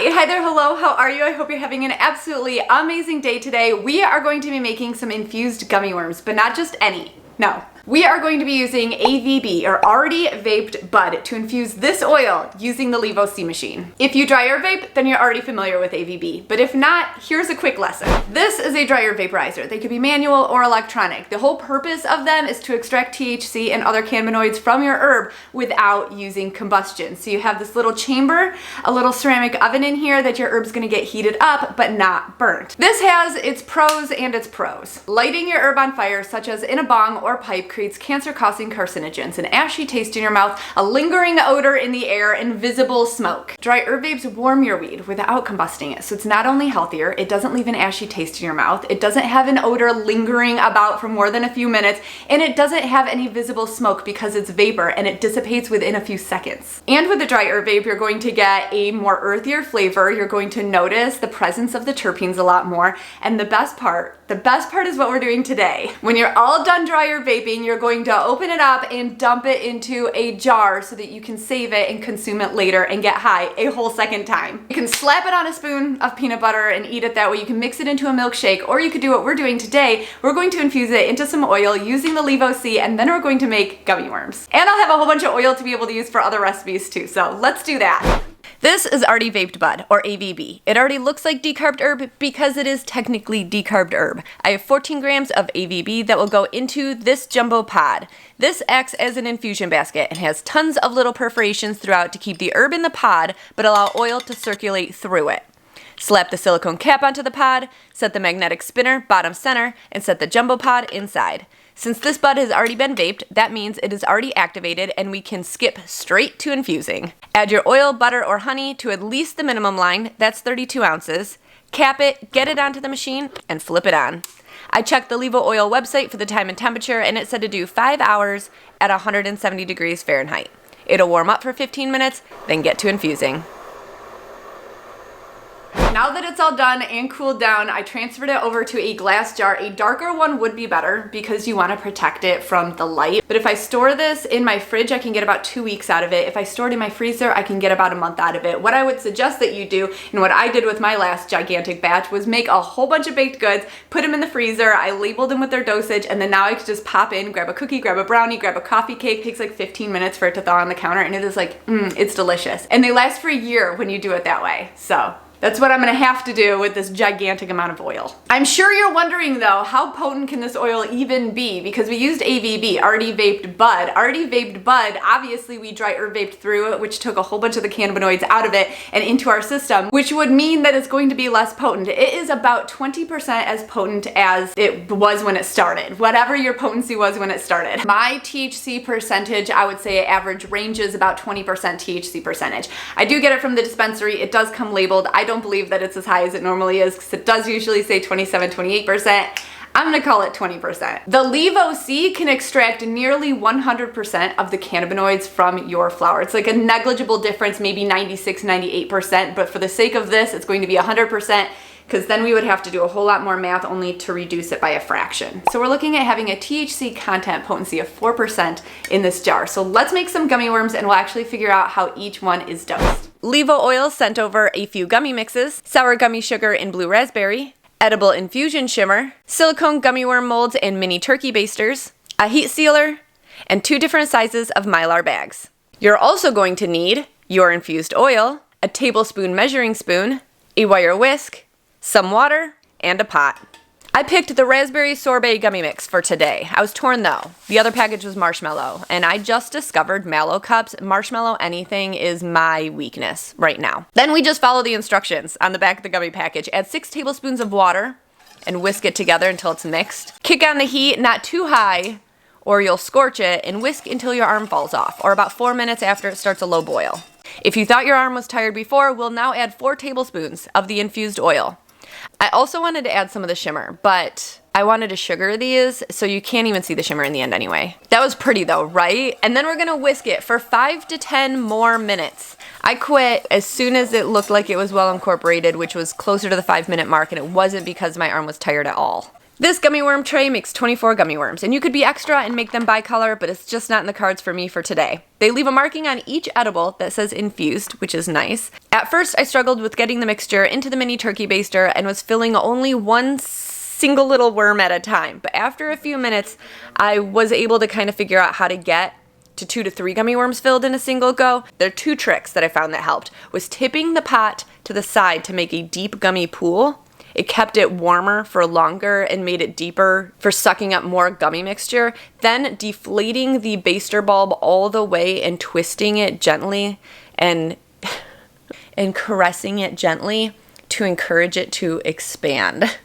Hi there, hello, how are you? I hope you're having an absolutely amazing day today. We are going to be making some infused gummy worms, but not just any, no. We are going to be using AVB, or Already Vaped Bud, to infuse this oil using the LÄVO C machine. If you dry or vape, then you're already familiar with AVB, but if not, here's a quick lesson. This is a dryer vaporizer. They could be manual or electronic. The whole purpose of them is to extract THC and other cannabinoids from your herb without using combustion. So you have this little chamber, a little ceramic oven in here that your herb's gonna get heated up, but not burnt. This has its pros and its pros. Lighting your herb on fire, such as in a bong or pipe, creates cancer-causing carcinogens, an ashy taste in your mouth, a lingering odor in the air, and visible smoke. Dry herb vapes warm your weed without combusting it, so it's not only healthier, it doesn't leave an ashy taste in your mouth, it doesn't have an odor lingering about for more than a few minutes, and it doesn't have any visible smoke because it's vapor and it dissipates within a few seconds. And with the dry herb vape, you're going to get a more earthier flavor, you're going to notice the presence of the terpenes a lot more, and the best part is what we're doing today. When you're all done dry herb vaping, you're going to open it up and dump it into a jar so that you can save it and consume it later and get high a whole second time. You can slap it on a spoon of peanut butter and eat it that way. You can mix it into a milkshake, or you could do what we're doing today. We're going to infuse it into some oil using the LÄVO C, and then we're going to make gummy worms. And I'll have a whole bunch of oil to be able to use for other recipes too, so let's do that. This is Already Vaped Bud, or AVB. It already looks like decarbed herb because it is technically decarbed herb. I have 14 grams of AVB that will go into this jumbo pod. This acts as an infusion basket and has tons of little perforations throughout to keep the herb in the pod, but allow oil to circulate through it. Slap the silicone cap onto the pod, set the magnetic spinner bottom center, and set the jumbo pod inside. Since this bud has already been vaped, that means it is already activated and we can skip straight to infusing. Add your oil, butter, or honey to at least the minimum line, that's 32 ounces. Cap it, get it onto the machine, and flip it on. I checked the LÄVO oil website for the time and temperature, and it said to do 5 hours at 170 degrees Fahrenheit. It'll warm up for 15 minutes, then get to infusing. Now that it's all done and cooled down, I transferred it over to a glass jar. A darker one would be better because you want to protect it from the light. But if I store this in my fridge, I can get about 2 weeks out of it. If I store it in my freezer, I can get about a month out of it. What I would suggest that you do, and what I did with my last gigantic batch, was make a whole bunch of baked goods, put them in the freezer, I labeled them with their dosage, and then now I can just pop in, grab a cookie, grab a brownie, grab a coffee cake. It takes like 15 minutes for it to thaw on the counter, and it is like, it's delicious. And they last for a year when you do it that way. So that's what I'm gonna have to do with this gigantic amount of oil. I'm sure you're wondering though, how potent can this oil even be? Because we used AVB, Already Vaped Bud. Already Vaped Bud, obviously we dry herb vaped through it, which took a whole bunch of the cannabinoids out of it and into our system, which would mean that it's going to be less potent. It is about 20% as potent as it was when it started, whatever your potency was when it started. My THC percentage, I would say average range is about 20% THC percentage. I do get it from the dispensary. It does come labeled. I don't believe that it's as high as it normally is because it does usually say 27, 28%. I'm gonna call it 20%. The LÄVO C can extract nearly 100% of the cannabinoids from your flower. It's like a negligible difference, maybe 96, 98%, but for the sake of this, it's going to be 100%, because then we would have to do a whole lot more math only to reduce it by a fraction. So we're looking at having a THC content potency of 4% in this jar. So let's make some gummy worms and we'll actually figure out how each one is dosed. LÄVO oil sent over a few gummy mixes, sour gummy sugar in blue raspberry, edible infusion shimmer, silicone gummy worm molds and mini turkey basters, a heat sealer, and 2 different sizes of Mylar bags. You're also going to need your infused oil, a tablespoon measuring spoon, a wire whisk, some water, and a pot. I picked the raspberry sorbet gummy mix for today. I was torn though. The other package was marshmallow, and I just discovered mallow cups. Marshmallow anything is my weakness right now. Then we just follow the instructions on the back of the gummy package. Add 6 tablespoons of water and whisk it together until it's mixed. Kick on the heat, not too high, or you'll scorch it, and whisk until your arm falls off, or about 4 minutes after it starts a low boil. If you thought your arm was tired before, we'll now add 4 tablespoons of the infused oil. I also wanted to add some of the shimmer, but I wanted to sugar these, so you can't even see the shimmer in the end anyway. That was pretty though, right? And then we're gonna whisk it for 5 to 10 more minutes. I quit as soon as it looked like it was well incorporated, which was closer to the 5-minute mark, and it wasn't because my arm was tired at all. This gummy worm tray makes 24 gummy worms, and you could be extra and make them bicolor, but it's just not in the cards for me for today. They leave a marking on each edible that says infused, which is nice. At first, I struggled with getting the mixture into the mini turkey baster and was filling only one single little worm at a time. But after a few minutes, I was able to kind of figure out how to get to 2 to 3 gummy worms filled in a single go. There are 2 tricks that I found that helped. Was tipping the pot to the side to make a deep gummy pool. It kept it warmer for longer and made it deeper for sucking up more gummy mixture. Then deflating the baster bulb all the way and twisting it gently and caressing it gently to encourage it to expand.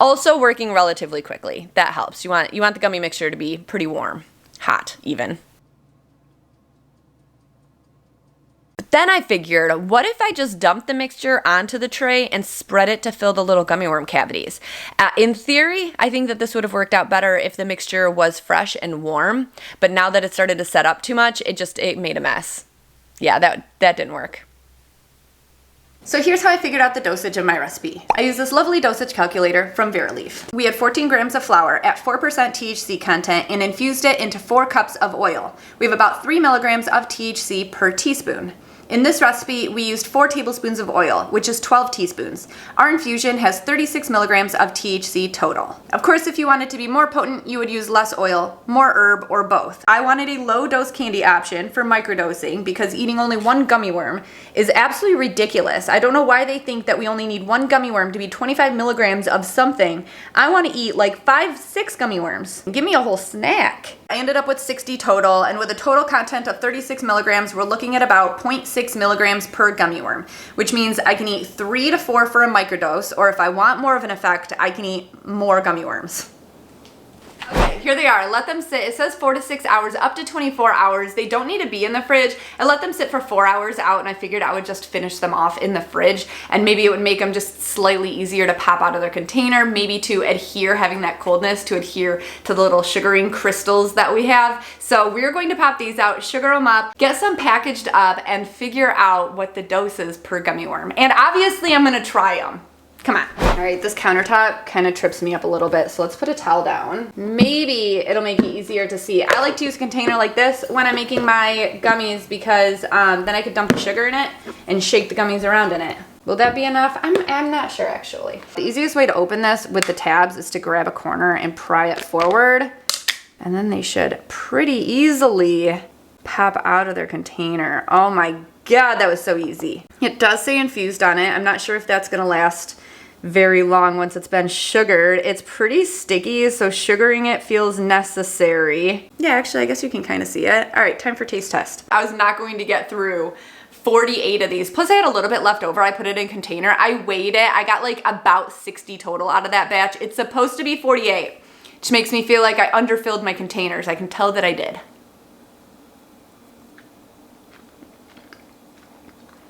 Also working relatively quickly. That helps. You want the gummy mixture to be pretty warm, hot even. Then I figured, what if I just dumped the mixture onto the tray and spread it to fill the little gummy worm cavities? In theory, I think that this would have worked out better if the mixture was fresh and warm, but now that it started to set up too much, it made a mess. Yeah, that didn't work. So here's how I figured out the dosage of my recipe. I used this lovely dosage calculator from Veraleaf. We had 14 grams of flour at 4% THC content and infused it into 4 cups of oil. We have about 3 milligrams of THC per teaspoon. In this recipe, we used 4 tablespoons of oil, which is 12 teaspoons. Our infusion has 36 milligrams of THC total. Of course, if you wanted to be more potent, you would use less oil, more herb, or both. I wanted a low-dose candy option for microdosing because eating only 1 gummy worm is absolutely ridiculous. I don't know why they think that we only need 1 gummy worm to be 25 milligrams of something. I want to eat like 5-6 gummy worms. Give me a whole snack. I ended up with 60 total, and with a total content of 36 milligrams, we're looking at about 0.6 milligrams per gummy worm, which means I can eat 3 to 4 for a microdose, or if I want more of an effect, I can eat more gummy worms. Okay, here they are. Let them sit. It says 4 to 6 hours, up to 24 hours. They don't need to be in the fridge. I let them sit for 4 hours out, and I figured I would just finish them off in the fridge, and maybe it would make them just slightly easier to pop out of their container, maybe to adhere, having that coldness to adhere to the little sugaring crystals that we have. So we're going to pop these out, sugar them up, get some packaged up, and figure out what the dose is per gummy worm. And obviously I'm gonna try them. Come on. All right, this countertop kind of trips me up a little bit, so let's put a towel down. Maybe it'll make it easier to see. I like to use a container like this when I'm making my gummies because then I could dump the sugar in it and shake the gummies around in it. Will that be enough? I'm not sure actually. The easiest way to open this with the tabs is to grab a corner and pry it forward, and then they should pretty easily pop out of their container. Oh my God, that was so easy. It does say infused on it. I'm not sure if that's gonna last very long once it's been sugared. It's pretty sticky, so sugaring it feels necessary. Yeah, actually, I guess you can kind of see it. All right, time for taste test. I was not going to get through 48 of these. Plus I had a little bit left over. I put it in a container. I weighed it. I got like about 60 total out of that batch. It's supposed to be 48, which makes me feel like I underfilled my containers. I can tell that I did.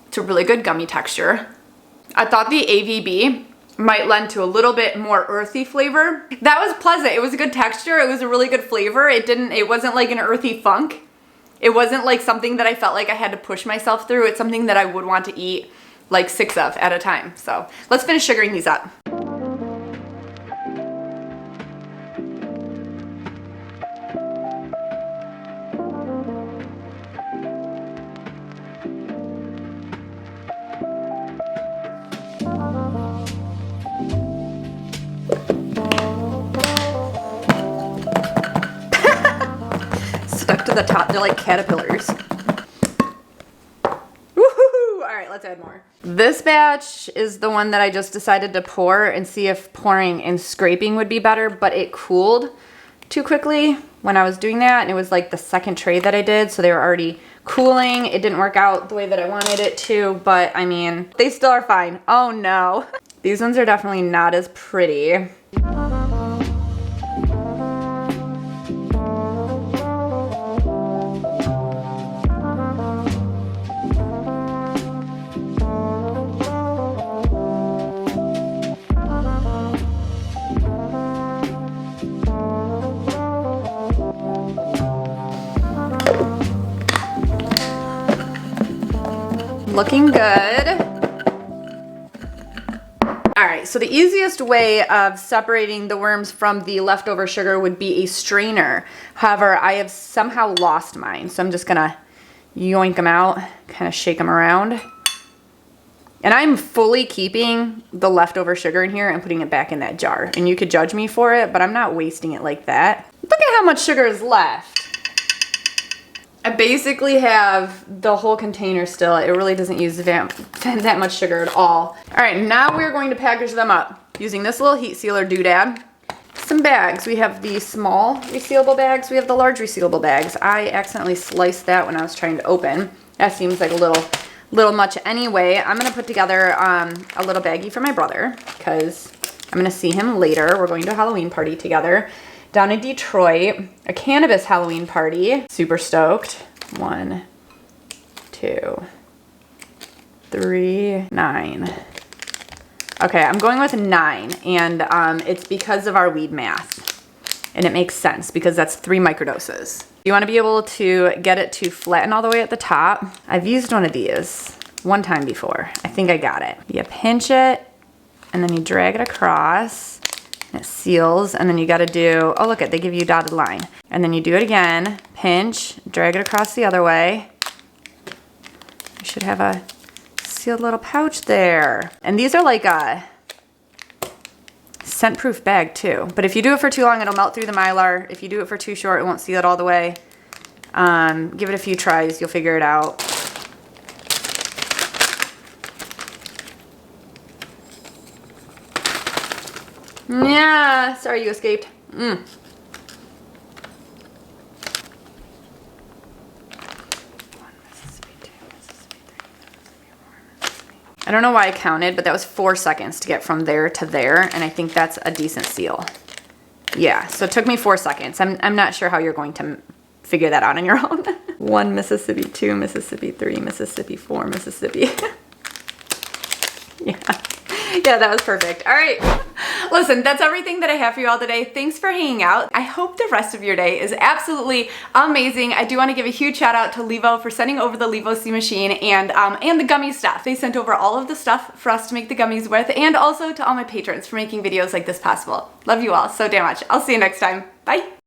It's a really good gummy texture. I thought the AVB might lend to a little bit more earthy flavor. That was pleasant. It was a good texture. It was a really good flavor. It wasn't like an earthy funk. It wasn't like something that I felt like I had to push myself through. It's something that I would want to eat like 6 of at a time. So let's finish sugaring these up. Stuck to the top, they're like caterpillars. Woohoo! All right, let's add more. This batch is the one that I just decided to pour and see if pouring and scraping would be better, but it cooled too quickly when I was doing that, and it was like the second tray that I did, so they were already cooling. It didn't work out the way that I wanted it to, but I mean, they still are fine. Oh no. These ones are definitely not as pretty. Looking good. All right, so the easiest way of separating the worms from the leftover sugar would be a strainer. However, I have somehow lost mine, so I'm just gonna yoink them out, kind of shake them around. And I'm fully keeping the leftover sugar in here and putting it back in that jar. And you could judge me for it, but I'm not wasting it like that. Look at how much sugar is left. I basically have the whole container still. It really doesn't use that much sugar at all. All right, now we're going to package them up using this little heat sealer doodad. Some bags. We have the small resealable bags. We have the large resealable bags. I accidentally sliced that when I was trying to open. That seems like a little much anyway. I'm gonna put together a little baggie for my brother because I'm gonna see him later. We're going to a Halloween party together down in Detroit, a cannabis Halloween party. Super stoked. 1, 2, 3, 9. Okay, I'm going with 9, and it's because of our weed math. And it makes sense because that's 3 microdoses. You want to be able to get it to flatten all the way at the top. I've used one of these one time before. I think I got it. You pinch it, and then you drag it across, and it seals, and then you got to do, oh look, they give you a dotted line. And then you do it again, pinch, drag it across the other way. You should have a sealed little pouch there. And these are like a scent-proof bag too. But if you do it for too long, it'll melt through the Mylar. If you do it for too short, it won't seal it all the way. Give it a few tries, you'll figure it out. Yeah, sorry you escaped. I don't know why I counted, but that was 4 seconds to get from there to there, and I think that's a decent seal. Yeah, so it took me 4 seconds. I'm not sure how you're going to figure that out on your own. 1 Mississippi, 2 Mississippi, 3 Mississippi, 4 Mississippi. Yeah, that was perfect. All right. Listen, that's everything that I have for you all today. Thanks for hanging out. I hope the rest of your day is absolutely amazing. I do want to give a huge shout out to LÄVO for sending over the LÄVO C machine and the gummy stuff. They sent over all of the stuff for us to make the gummies with, and also to all my patrons for making videos like this possible. Love you all so damn much. I'll see you next time. Bye.